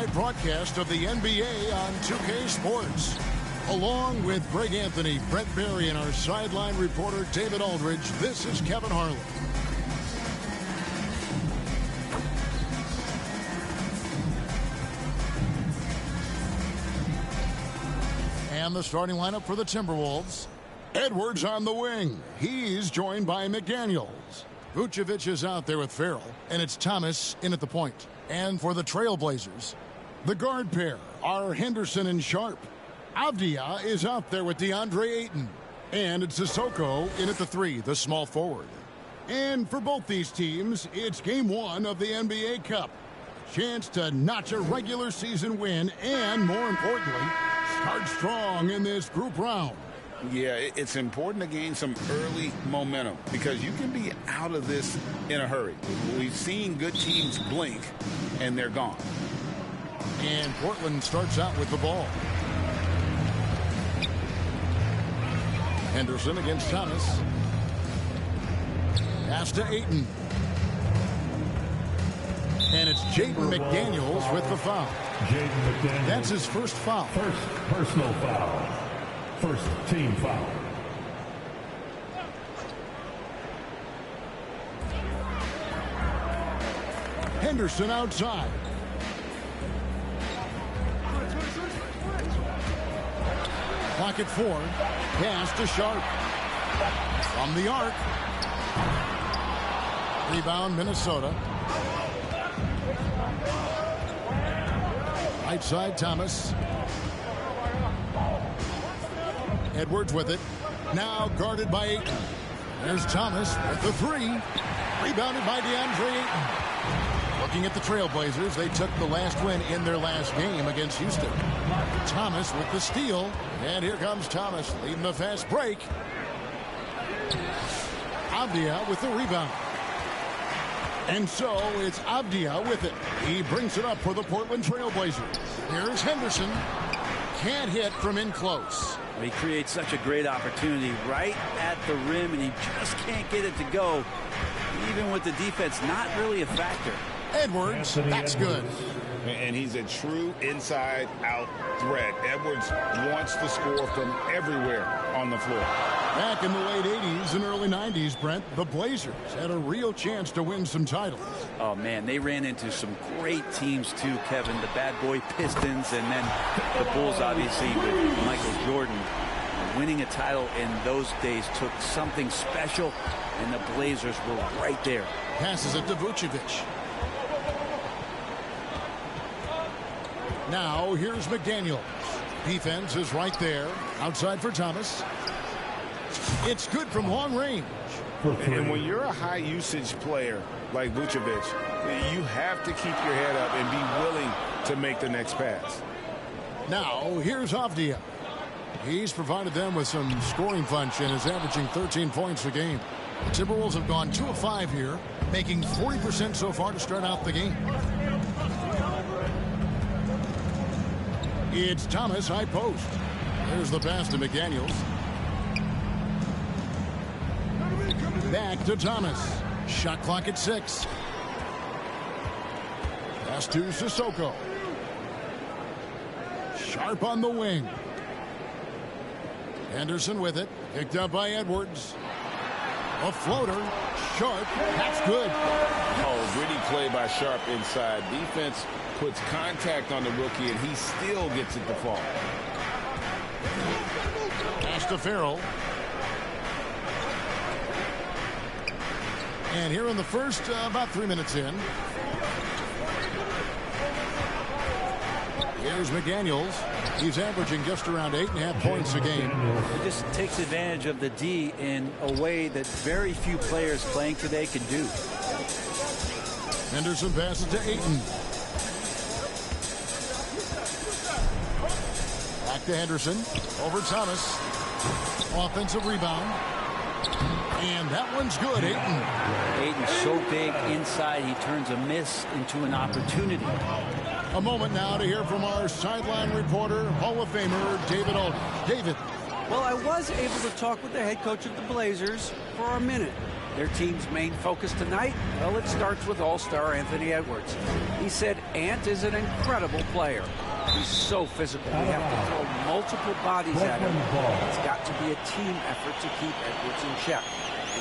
night broadcast of the NBA on 2K Sports. Along with Greg Anthony, Brett Berry, and our sideline reporter David Aldridge, this is Kevin Harlan. And the starting lineup for the Timberwolves. Edwards on the wing. He's joined by McDaniels. Vucevic is out there with Farrell, and it's Thomas in at the point. And for the Trailblazers, the guard pair are Henderson and Sharp. Avdia is out there with DeAndre Ayton. And it's Sissoko in at the 3, the small forward. And for both these teams, it's Game 1 of the NBA Cup. Chance to notch a regular season win and, more importantly, start strong in this group round. Yeah, it's important to gain some early momentum because you can be out of this in a hurry. We've seen good teams blink, and they're gone. And Portland starts out with the ball. Henderson against Thomas. Pass to Ayton. And it's Jaden McDaniels with the foul. Jaden McDaniels. That's his first foul. First personal foul. First team foul. Henderson outside. Clock at 4. Pass to Sharp. From the arc. Rebound, Minnesota. Right side, Thomas. Edwards with it. Now guarded by Ayton. There's Thomas with the 3. Rebounded by DeAndre Ayton. Looking at the Trailblazers, they took the last win in their last game against Houston. Thomas with the steal. And here comes Thomas leading the fast break. Avdia with the rebound. And so it's Avdia with it. He brings it up for the Portland Trailblazers. Here's Henderson. Can't hit from in close. He creates such a great opportunity right at the rim, and he just can't get it to go. Even with the defense not really a factor. Edwards, that's good. And he's a true inside-out threat. Edwards wants to score from everywhere on the floor. Back in the late 80s and early 90s, Brent, the Blazers had a real chance to win some titles. Oh, man, they ran into some great teams, too, Kevin. The bad boy Pistons, and then the Bulls, obviously, with Michael Jordan. Winning a title in those days took something special, and the Blazers were right there. Passes it to Vucevic. Now, here's McDaniels. Defense is right there. Outside for Thomas. It's good from long range. And when you're a high-usage player like Vucevic, you have to keep your head up and be willing to make the next pass. Now, here's Avdia. He's provided them with some scoring punch and is averaging 13 points a game. The Timberwolves have gone 2 of 5 here, making 40% so far to start out the game. It's Thomas, high post. There's the pass to McDaniels. Back to Thomas. Shot clock at 6. Pass to Sissoko. Sharp on the wing. Henderson with it. Picked up by Edwards. A floater. Sharp. That's good. Oh, gritty play by Sharp inside. Defense puts contact on the rookie, and he still gets it to fall. Pass to Farrell. And here in the first, about 3 minutes in. Here's McDaniels. He's averaging just around 8.5 points a game. He just takes advantage of the D in a way that very few players playing today can do. Henderson passes to Ayton. Back to Henderson. Over Thomas. Offensive rebound. And that one's good, Ayton. Ayton's so big inside, he turns a miss into an opportunity. A moment now to hear from our sideline reporter, Hall of Famer David Aldridge. David. Well, I was able to talk with the head coach of the Blazers for a minute. Their team's main focus tonight? Well, it starts with all-star Anthony Edwards. He said Ant is an incredible player. He's so physical. We have to throw multiple bodies at him. It's got to be a team effort to keep Edwards in check.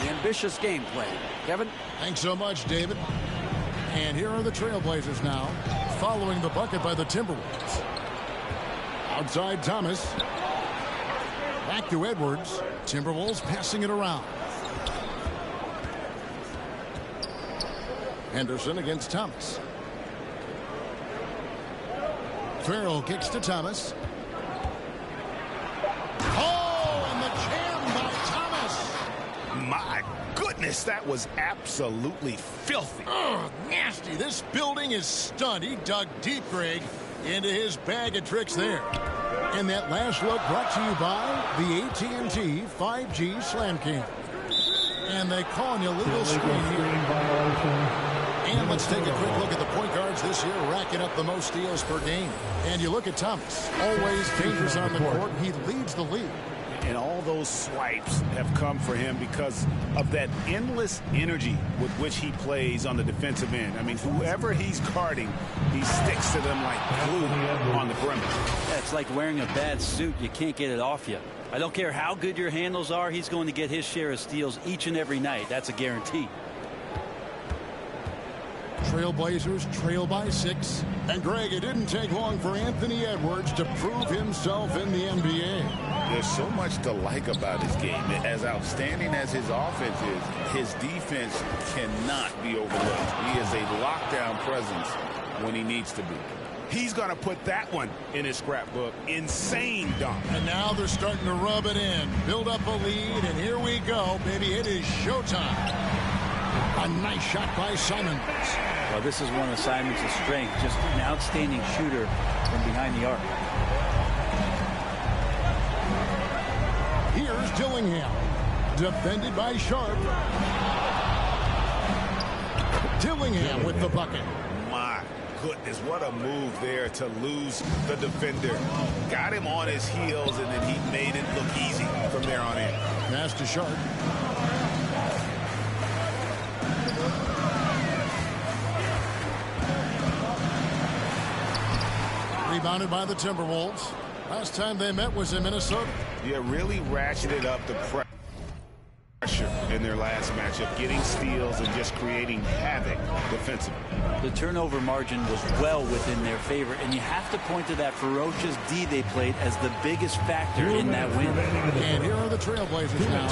An ambitious game plan. Kevin? Thanks so much, David. And here are the Trailblazers now, following the bucket by the Timberwolves. Outside Thomas. Back to Edwards. Timberwolves passing it around. Henderson against Thomas. Farrell kicks to Thomas. Oh, and the jam by Thomas. My goodness, that was absolutely filthy. Oh, nasty. This building is stunned. He dug deep, Greg, into his bag of tricks there. And that last look brought to you by the AT&T 5G Slam Cam. And they call an illegal screen here. And let's take a quick look at the point guards this year, racking up the most steals per game. And you look at Thomas, always dangerous on the court. He leads the league. And all those swipes have come for him because of that endless energy with which he plays on the defensive end. I mean, whoever he's guarding, he sticks to them like glue on the perimeter. Yeah, it's like wearing a bad suit. You can't get it off you. I don't care how good your handles are. He's going to get his share of steals each and every night. That's a guarantee. Trailblazers trail by 6. And Greg, it didn't take long for Anthony Edwards to prove himself in the NBA. There's so much to like about his game. As outstanding as his offense is, his defense cannot be overlooked. He is a lockdown presence when he needs to be. He's going to put that one in his scrapbook. Insane dunk. And now they're starting to rub it in, build up a lead, and here we go, baby. It is showtime. A nice shot by Simons. Well, this is one of Simons' strengths, just an outstanding shooter from behind the arc. Here's Dillingham, defended by Sharp. Dillingham with the bucket. My goodness, what a move there to lose the defender. Got him on his heels, and then he made it look easy from there on in. Pass to Sharp. Rebounded by the Timberwolves. Last time they met was in Minnesota. Yeah, really ratcheted up the pressure in their last matchup, getting steals and just creating havoc defensively. The turnover margin was well within their favor, and you have to point to that ferocious D they played as the biggest factor in that win. And here are the Trailblazers now,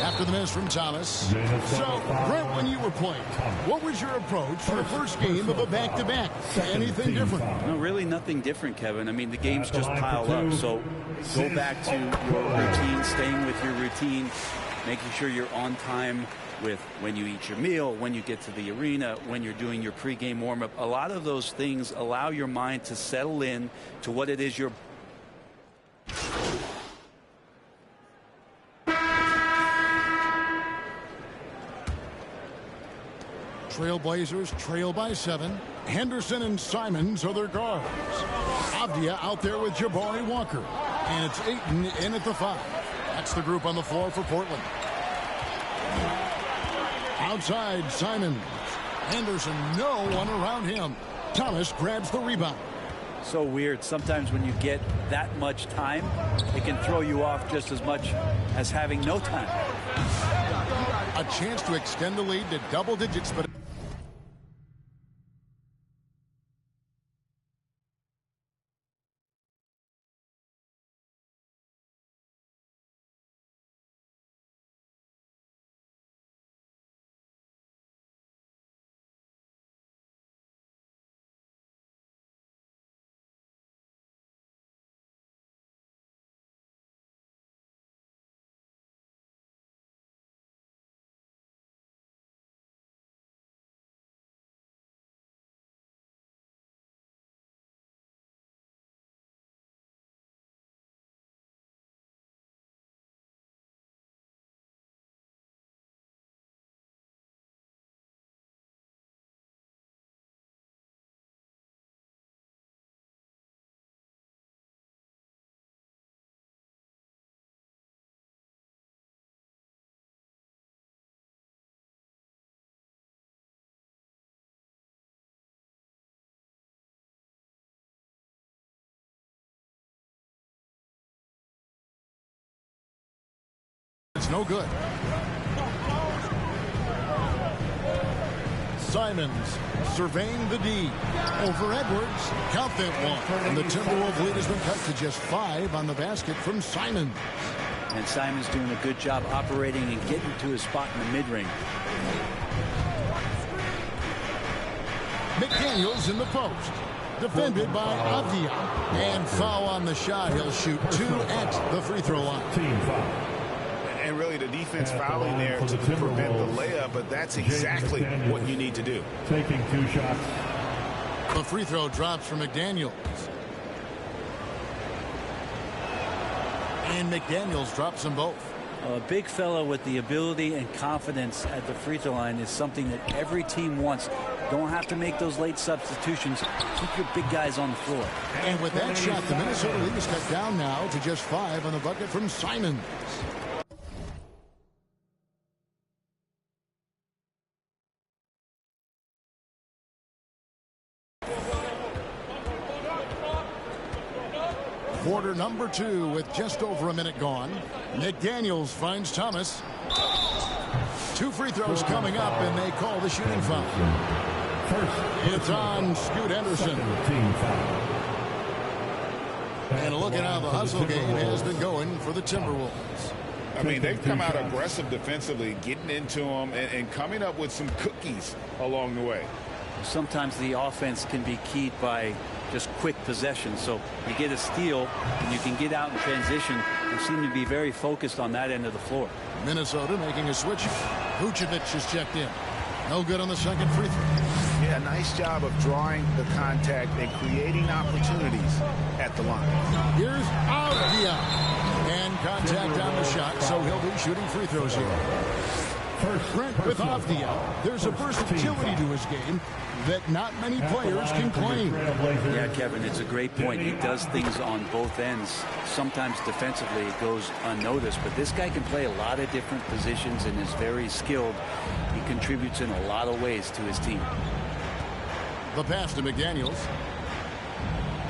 after the miss from Thomas. So, Brent, when you were playing, what was your approach for the first game of a back-to-back? Anything different? No, really nothing different, Kevin. I mean, the games just pile up, so go back to your routine, staying with your routine, making sure you're on time with when you eat your meal, when you get to the arena, when you're doing your pregame warm-up. A lot of those things allow your mind to settle in to what it is you're... Trailblazers trail by 7. Henderson and Simons are their guards. Avdia out there with Jabari Walker. And it's Ayton in at the 5. That's the group on the floor for Portland. Outside, Simons. Henderson, no one around him. Thomas grabs the rebound. So weird. Sometimes when you get that much time, it can throw you off just as much as having no time. A chance to extend the lead to double digits, but It's no good. Simons surveying the D. Over Edwards. Count that one. And the Timberwolves lead has been cut to just 5 on the basket from Simons. And Simons doing a good job operating and getting to his spot in the mid-range. McDaniels in the post. Defended by Avdia. And foul on the shot. He'll shoot 2 at the free throw line. Team foul. And really the defense fouling there to prevent the layup, but that's exactly what you need to do. Taking 2 shots. The free throw drops for McDaniels. And McDaniels drops them both. A big fella with the ability and confidence at the free throw line is something that every team wants. Don't have to make those late substitutions. Keep your big guys on the floor. And with that shot, the Minnesota lead is cut down now to just 5 on the bucket from Simons. Quarter number 2 with just over a minute gone. McDaniels finds Thomas. 2 free throws coming up, and they call the shooting foul. It's on Scoot Henderson. Team foul. And look at how the hustle game has been going for the Timberwolves. I mean, they've come out aggressive defensively, getting into them and coming up with some cookies along the way. Sometimes the offense can be keyed by just quick possession. So you get a steal and you can get out in transition. They seem to be very focused on that end of the floor. Minnesota making a switch. Vucevic has checked in. No good on the second free throw. Yeah, nice job of drawing the contact and creating opportunities at the line. Here's Avdia. And contact on the shot, so he'll be shooting free throws here. Brent with Avdia. There's a versatility to his game that not many players can claim. Yeah, Kevin, it's a great point. He does things on both ends. Sometimes defensively it goes unnoticed, but this guy can play a lot of different positions and is very skilled. He contributes in a lot of ways to his team. The pass to McDaniels.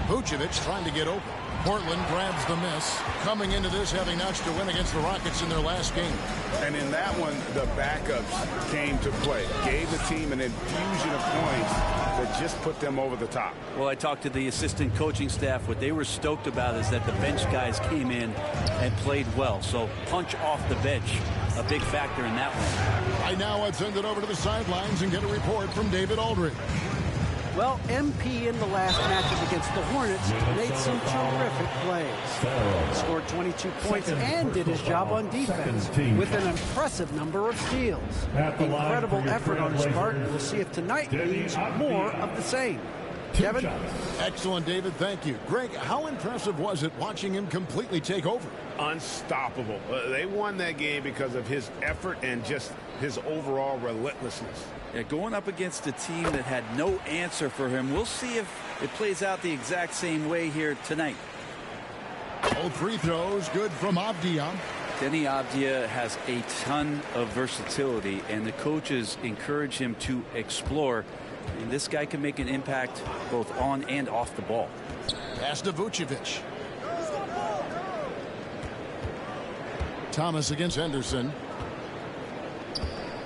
Vucevic trying to get open. Portland grabs the miss. Coming into this having notched a win against the Rockets in their last game. And in that one, the backups came to play. Gave the team an infusion of points that just put them over the top. Well, I talked to the assistant coaching staff. What they were stoked about is that the bench guys came in and played well. So punch off the bench, a big factor in that one. Right now, I'd send it over to the sidelines and get a report from David Aldridge. Well, MP in the last matchup against the Hornets made some terrific plays. Scored 22 points and did his job on defense with an impressive number of steals. Incredible effort on his part. We'll see if tonight means more of the same. Kevin? Excellent, David. Thank you. Greg, how impressive was it watching him completely take over? Unstoppable. They won that game because of his effort and just his overall relentlessness. Yeah, going up against a team that had no answer for him. We'll see if it plays out the exact same way here tonight. Both free throws good from Avdia. Denny Avdia has a ton of versatility, and the coaches encourage him to explore. And this guy can make an impact both on and off the ball. Pass to Vucevic. Thomas against Henderson.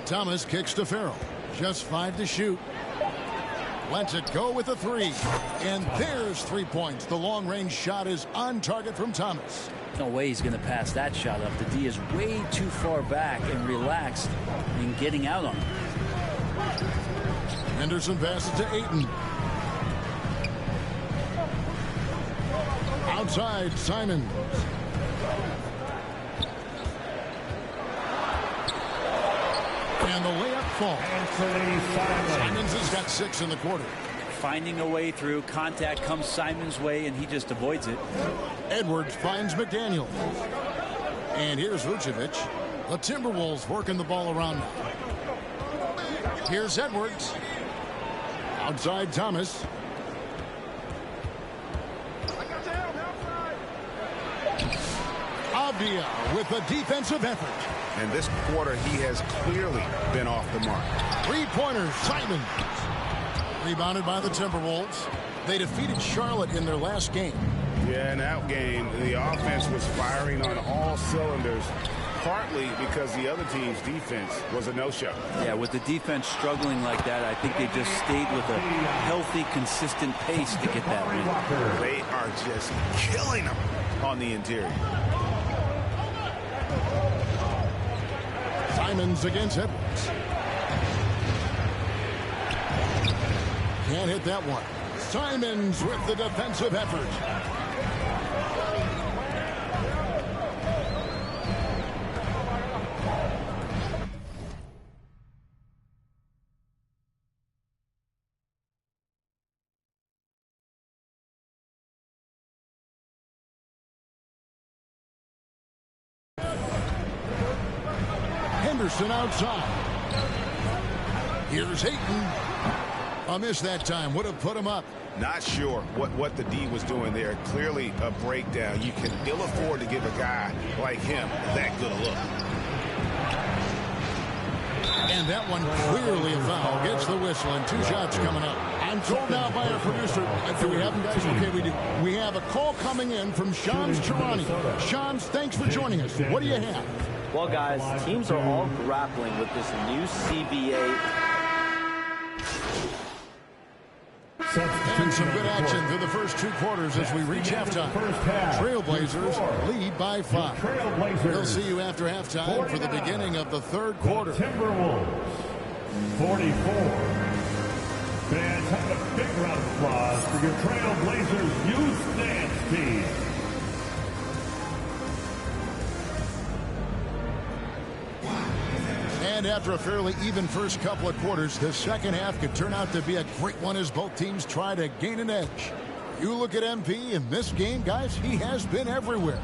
Thomas kicks to Farrell. Just 5 to shoot. Lets it go with a 3. And there's 3 points. The long-range shot is on target from Thomas. No way he's going to pass that shot up. The D is way too far back and relaxed in getting out on him. Henderson passes to Ayton. Outside, Simons. And the layup falls. Simons has got 6 in the quarter. Finding a way through. Contact comes Simons' way, and he just avoids it. Edwards finds McDaniels. And here's Vucevic. The Timberwolves working the ball around now. Here's Edwards. Outside Thomas. Avdia with a defensive effort. And this quarter, he has clearly been off the mark. 3-pointers, Simons. Rebounded by the Timberwolves. They defeated Charlotte in their last game. Yeah, in that game, the offense was firing on all cylinders. partly because the other team's defense was a no-show. Yeah, with the defense struggling like that, I think they just stayed with a healthy, consistent pace to get that win. They are just killing them on the interior. Simons against Edwards. Can't hit that one. Simons with the defensive effort. Henderson outside. Here's Hayton. A miss that time. Would have put him up. Not sure what the D was doing there. Clearly a breakdown. You can ill afford to give a guy like him that good a look. And that one clearly a foul. Gets the whistle and 2 shots coming up. I'm told now by our producer. Do we have them, guys? Okay, we do. We have a call coming in from Shams Charani. Shams, thanks for joining us. What do you have? Well, guys, teams are all grappling with this new CBA. And some good action through the first 2 quarters as we reach halftime. Trailblazers lead by 5. We'll see you after halftime for the beginning of the 3rd quarter. Timberwolves, 44. Fans, have a big round of applause for your Trailblazers youth dance team. And after a fairly even first couple of quarters, the second half could turn out to be a great one as both teams try to gain an edge. You look at MP in this game, guys, he has been everywhere.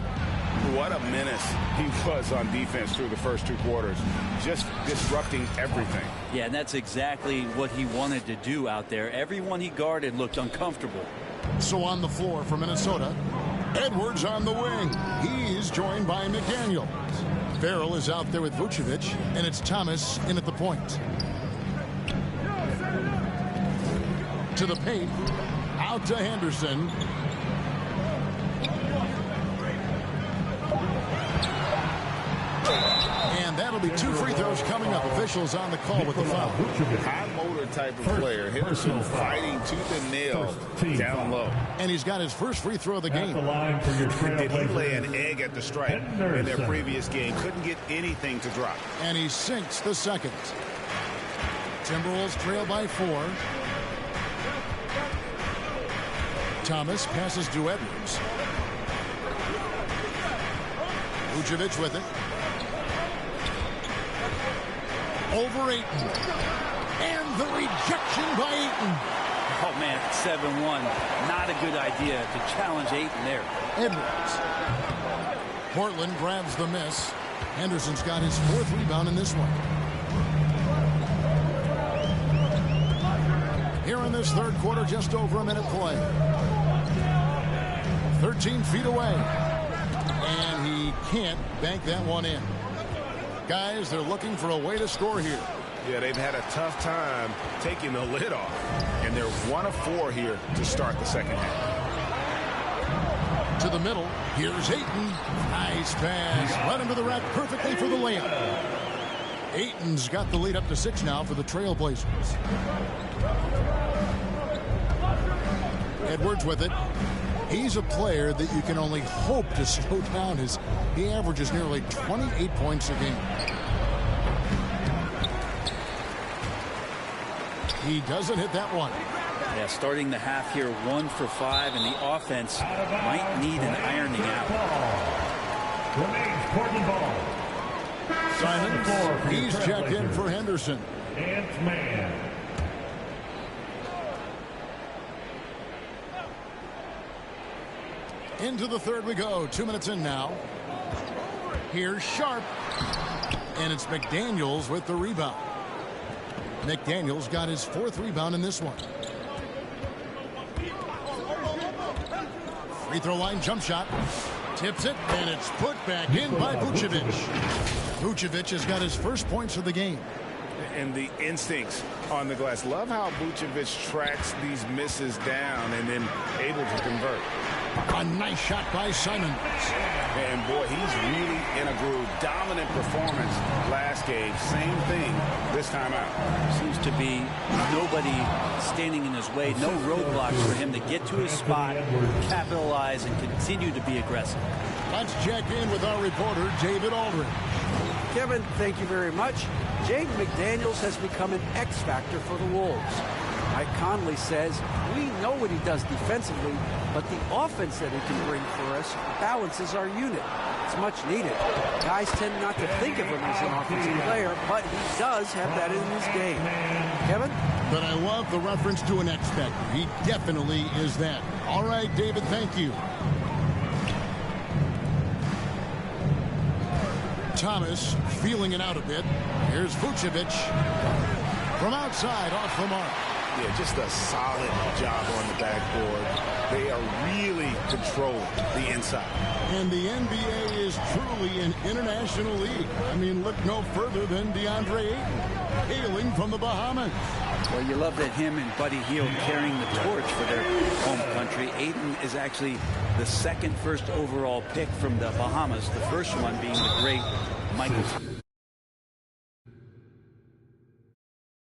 What a menace he was on defense through the first 2 quarters. Just disrupting everything. Yeah, and that's exactly what he wanted to do out there. Everyone he guarded looked uncomfortable. So on the floor for Minnesota, Edwards on the wing. He's joined by McDaniels. Farrell is out there with Vucevic, and it's Thomas in at the point. To the paint, out to Henderson. And that'll be 2 free throws coming up. Officials on the call with the foul. High motor type of player. Henderson fighting tooth and nail down low. And he's got his first free throw of the game. Did he lay an egg at the stripe in their previous game? Couldn't get anything to drop. And he sinks the second. Timberwolves trail by 4. Thomas passes to Edwards. Vucevic with it. Over Ayton. And the rejection by Ayton. Oh, man, 7-1. Not a good idea to challenge Ayton there. Edwards. Portland grabs the miss. Henderson's got his 4th rebound in this one. Here in this 3rd quarter, just over a minute play. 13 feet away. And he can't bank that one in. Guys, they're looking for a way to score here. Yeah, they've had a tough time taking the lid off. And they're 1 of 4 here to start the second half. To the middle. Here's Ayton. Nice pass. Right under the rack perfectly for the layup. Ayton's got the lead up to 6 now for the Trailblazers. Edwards with it. He's a player that you can only hope to slow down as he averages nearly 28 points a game. He doesn't hit that one. Yeah, starting the half here 1 for 5, and the offense might need an ironing out. Remains Portland ball. Simons, he's checked in for Henderson. Ant-Man. Into the 3rd we go. 2 minutes in now. Here's Sharp. And it's McDaniels with the rebound. McDaniels got his 4th rebound in this one. Free throw line jump shot. Tips it, and it's put back in by Vucevic. Vucevic has got his first points of the game. And the instincts on the glass. Love how Vucevic tracks these misses down and then able to convert. A nice shot by Simons. And boy, he's really in a groove. Dominant performance last game. Same thing this time out. Seems to be nobody standing in his way. No roadblocks for him to get to his spot, capitalize, and continue to be aggressive. Let's check in with our reporter, David Aldridge. Kevin, thank you very much. Jaden McDaniels has become an X factor for the Wolves. Mike Conley says, we know what he does defensively, but the offense that he can bring for us balances our unit. It's much needed. Guys tend not to think of him as an offensive player, but he does have that in his game. Kevin? But I love the reference to an X factor. He definitely is that. All right, David, thank you. Thomas feeling it out a bit. Here's Vucevic from outside off the mark. Yeah, just a solid job on the backboard. They are really controlling the inside. And the NBA is truly an international league. I mean, look no further than DeAndre Ayton, hailing from the Bahamas. Well, you love that him and Buddy Hield carrying the torch for their home country. Ayton is actually the second first overall pick from the Bahamas, the first one being the great Michael.